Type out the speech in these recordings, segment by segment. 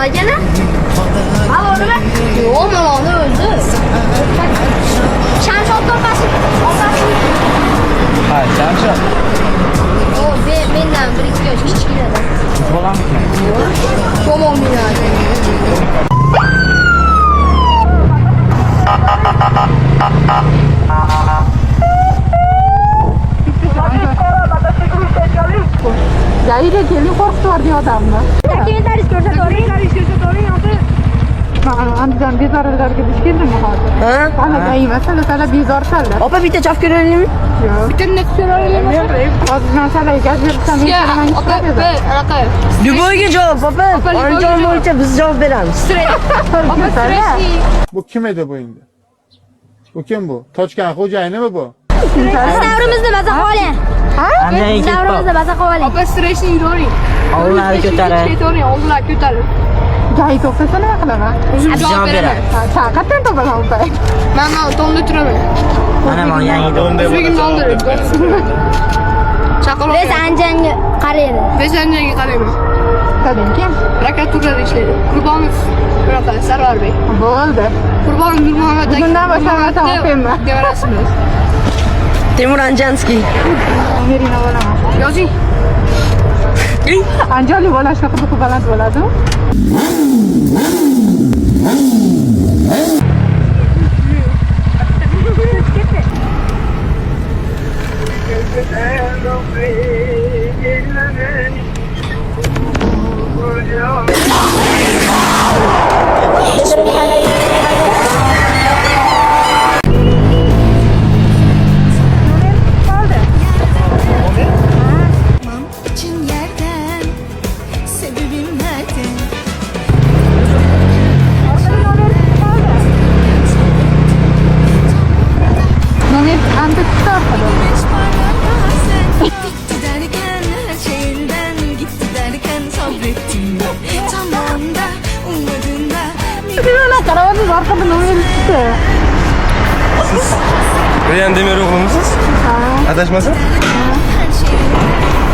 akana? Maloni mi? Yo'q, maloni o'zi. Shamshod topasi. Ha, Shamshod. Yo'q, mendan 1-2 yosh kichkinadan. Bolammikan? Tomon binada. Zaire gelin korkutuyor diyor adamlar. Andijan bezorlarga duch keldimi hozir? Ha? Ana masala sala bezorsanlar. Opa bitta chap ko'raylikmi? Yo'q. Bitta ko'raylikmi? Hozir masalaga gaz bersam anaqa. Duboyga javob, opa. Andijon bo'yicha biz javob beramiz. Opa Bu kim edi bu endi? Bu kim bu? Tochkan xo'jayinimi bu? Davrimizni maza qiling. Davrimizni maza qiling. Opa stressni yuboring. Ovullarni ko'tarib. Ovullar ko'tarib. Joyi to'xtasa nima qilaman? O'zim javob beraman. Qayerdan topaman opa? Men tomda turaman. Mana men yangi donda O'zligimni oldirib. Chaqaloq. Biz Andijonga qaraydi. Biz Andijonga qarayman. Qadam kim? Prokuraturada ishlaydi. Qurbonov bunaqa Sarvarbek. Bo'ldi. Qurbonov Nurmuhammadov. Bundan boshlab o'qiyman. Devorasizmi? Temur Anjanskiy. Merina bo'laman. Yozing. Anjali bo'lashni qiziqib baland bo'ladi. Karavanın arkada nomer çıktı. Reyhan Demir oğlumuzuz. Adaşmasın?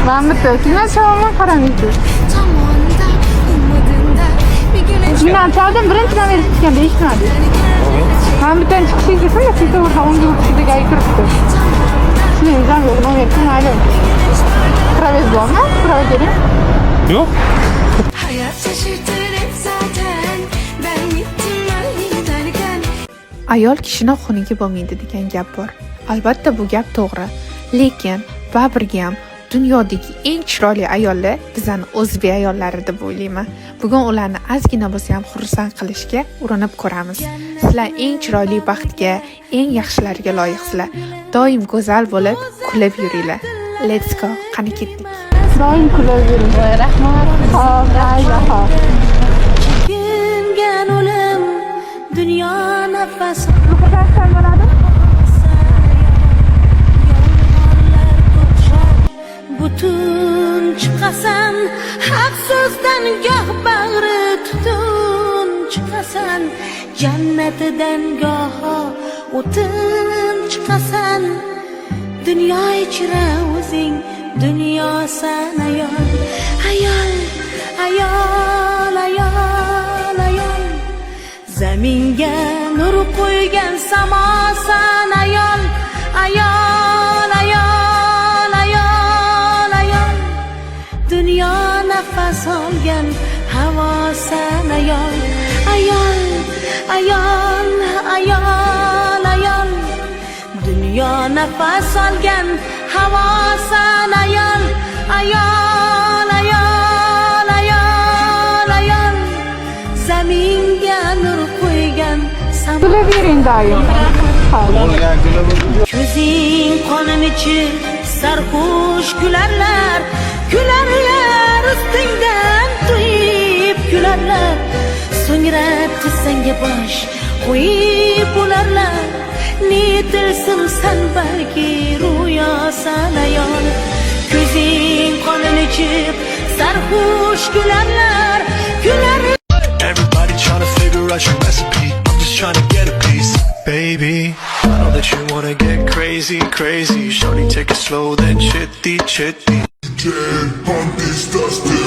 Mahmut Kime çalman karanlıktı. Yine çaldım birinci nomer çıkken değişmedi. Mahmut'tan çıkışı gitsin de size orada 10 gibi kişide gayet kırıktı. Şimdi yüzden yok nomer kim aile. Kravez bu ama kravez gelin. Yok. Ayol kishini xuniki bo'lmaydi degan gap bor. Albatta bu gap to'g'ri. Lekin baribir ham dunyodagi eng chiroyli ayollar bizning o'zbek ayollari deb o'ylayman. Bugun ularni ozgina bo'lsa ham xursand qilishga urinib ko'ramiz. Sizlar eng chiroyli baxtga, eng yaxshilarga loyiqsizlar. Doim go'zal bo'lib, kulib yuringlar. Let's go. Qani ketdik. Doim kulib yuring. Rahmat. Hop, Çekingen olim dünya nefes Bütün çıkasan hak sözden gah bağrı tutun çıkasan Cennetden gaha o'tin çıkasan Dünya içre o'zing dünya sen ayol Ayol, ayol, ayol, ayol Zaminga nur qo'ygan samosan ayol Ayol, ayol, ayol, ayol Dunyo nafas olgan havosan ayol Ayol, ayol, ayol, ayol Dunyo nafas olgan havosan ayol Ayol, ayol, ayol, ayol Zaminga nur qo'ygan kulib yuring doim. Ko'zing qonin ichib sarxush kularlar Kularlar ustingdan to'yib kularlar So'ngra tizzangga bosh qo'yib ularlar Netilsin san balki ro'yosan ayol Ko'zing qonin ichib sarxush kularlar Kularlar Everybody trying to figure out your recipe I'm just trying to get a piece Baby, I know that you wanna get crazy, crazy Shorty, take it slow, then chitty, chitty Can't pump this dusty